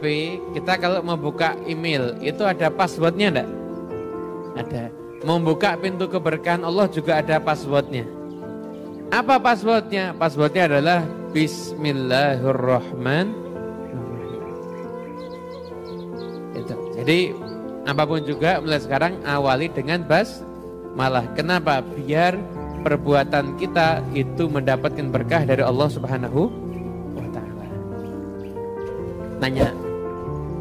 HP, kita kalau membuka email itu ada passwordnya enggak? Ada. Membuka pintu keberkahan Allah juga ada passwordnya. Apa passwordnya? Passwordnya adalah Bismillahirrahmanirrahim. Itu. Jadi apapun juga mulai sekarang awali dengan basmalah. Kenapa? Biar perbuatan kita itu mendapatkan berkah dari Allah Subhanahu wa taala. Nanya,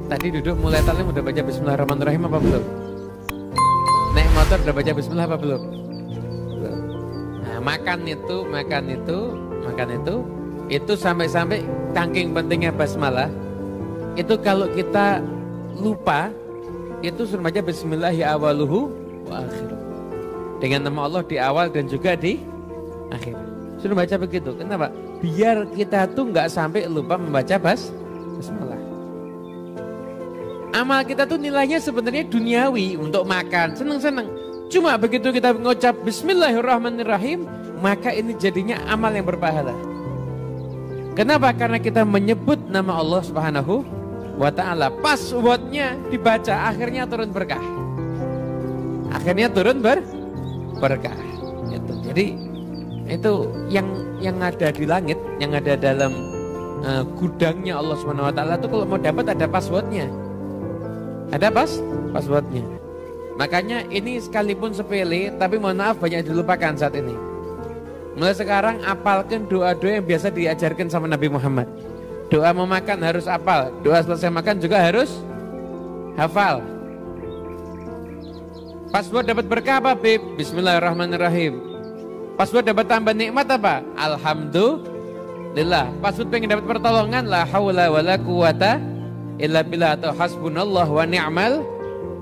tadi duduk mulai talim udah baca Bismillahirrahmanirrahim apa belum? Naik motor udah baca Bismillah apa belum? Belum. Nah, makan itu sampai-sampai tangking pentingnya basmalah. Itu kalau kita lupa itu suruh baca Bismillah ya awaluhu wa akhiruh. Dengan nama Allah di awal dan juga di akhir. Suruh baca begitu. Kenapa? Biar kita tuh nggak sampai lupa membaca basmalah. Amal kita tuh nilainya sebenarnya duniawi, untuk makan, seneng-seneng. Cuma begitu kita mengucap Bismillahirrahmanirrahim, maka ini jadinya amal yang berpahala. Kenapa? Karena kita menyebut nama Allah Subhanahu wa ta'ala. Passwordnya dibaca, akhirnya turun berkah. Akhirnya turun berkah. Itu. Jadi itu yang ada di langit, yang ada dalam gudangnya Allah Subhanahu wa ta'ala itu kalau mau dapat ada passwordnya. Ada passwordnya. Makanya ini sekalipun sepele, tapi mohon maaf banyak dilupakan saat ini. Mulai sekarang apalkan doa-doa yang biasa diajarkan sama Nabi Muhammad. Doa mau makan harus hafal, doa selesai makan juga harus hafal. Password dapat berkah apa, Bib? Bismillahirrahmanirrahim. Password dapat tambah nikmat apa? Alhamdulillah. Password pengen dapat pertolongan, la haula wala quwata illa billah atau hasbunallah wa ni'mal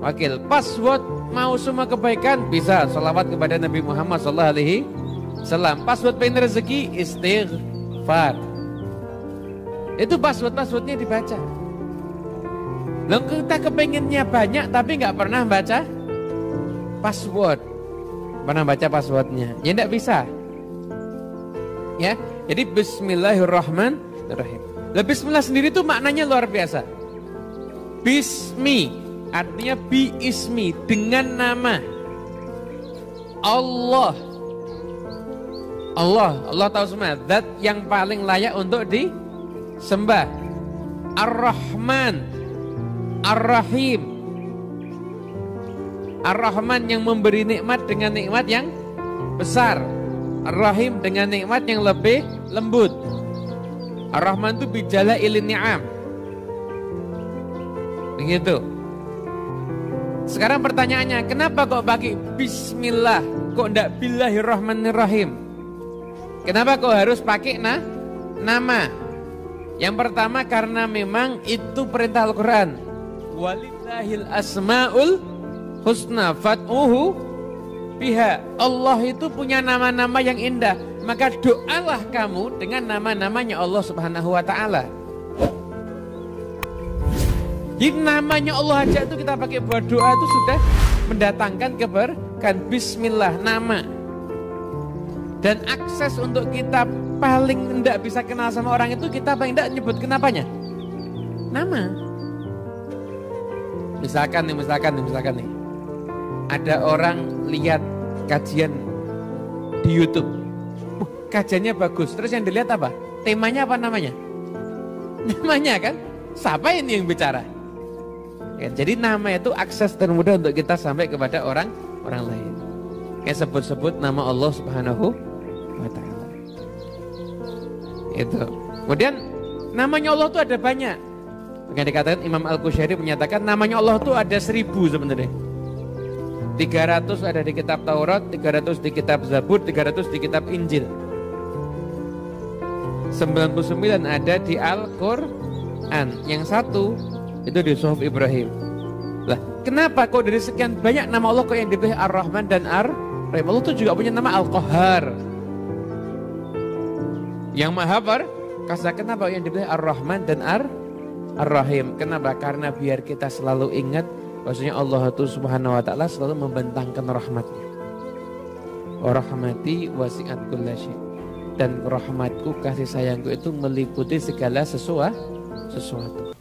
wakil. Password mau semua kebaikan bisa salawat kepada Nabi Muhammad sallallahu alaihi wasallam. Password pengen rezeki istighfar. Itu passwordnya dibaca. Lalu kita kepengennya banyak tapi nggak pernah baca password. Pernah baca passwordnya? Ya enggak bisa. Ya, jadi Bismillahirrahmanirrahim. Lah Bismillah sendiri itu maknanya luar biasa. Bismi artinya bi ismi, dengan nama Allah. Allah tahu semua, zat yang paling layak untuk disembah. Ar-Rahman, Ar-Rahim. Ar-Rahman yang memberi nikmat dengan nikmat yang besar. Ar-Rahim dengan nikmat yang lebih lembut. Ar-Rahman itu bijala ilin ni'am. Begitu. Sekarang pertanyaannya, kenapa kok pakai Bismillah, kok enggak Billahirrahmanirrahim? Kenapa kok harus pakai nama? Yang pertama karena memang itu perintah Al-Quran. Walillahil asma'ul husna fad'uhu biha. Allah itu punya nama-nama yang indah, maka doalah kamu dengan nama-namanya Allah Subhanahu wa ta'ala. Jadi namanya Allah aja itu kita pakai buat doa itu sudah mendatangkan keberkahan. Bismillah, nama. Dan akses untuk kita paling tidak bisa kenal sama orang itu kita paling tidak nyebut kenapanya? Nama. Misalkan nih. Ada orang lihat kajian di YouTube. Kajiannya bagus. Terus yang dilihat apa? Temanya apa namanya? Namanya kan? Siapa ini yang bicara? Ya, jadi nama itu akses termudah untuk kita sampai kepada orang lain. Kayak sebut-sebut nama Allah Subhanahu wa ta'ala. Itu. Kemudian namanya Allah itu ada banyak. Yang dikatakan Imam Al-Qusyari menyatakan namanya Allah itu ada 1000 sebenarnya. 300 ada di kitab Taurat, 300 di kitab Zabur, 300 di kitab Injil. 99 ada di Al-Quran. Yang satu itu di Suhuf Ibrahim. Lah, kenapa kok dari sekian banyak nama Allah kok yang dipilih Ar-Rahman dan Ar-Rahim? Allah itu juga punya nama Al-Qahhar, yang Maha Perkasa. Kenapa yang dipilih Ar-Rahman dan Ar-Rahim? Kenapa? Karena biar kita selalu ingat bahwasanya Allah itu Subhanahu wa ta'ala selalu membentangkan rahmatnya. Wa rahmati wasi'at kulla syai'. Dan rahmatku, kasih sayangku itu meliputi segala sesuatu.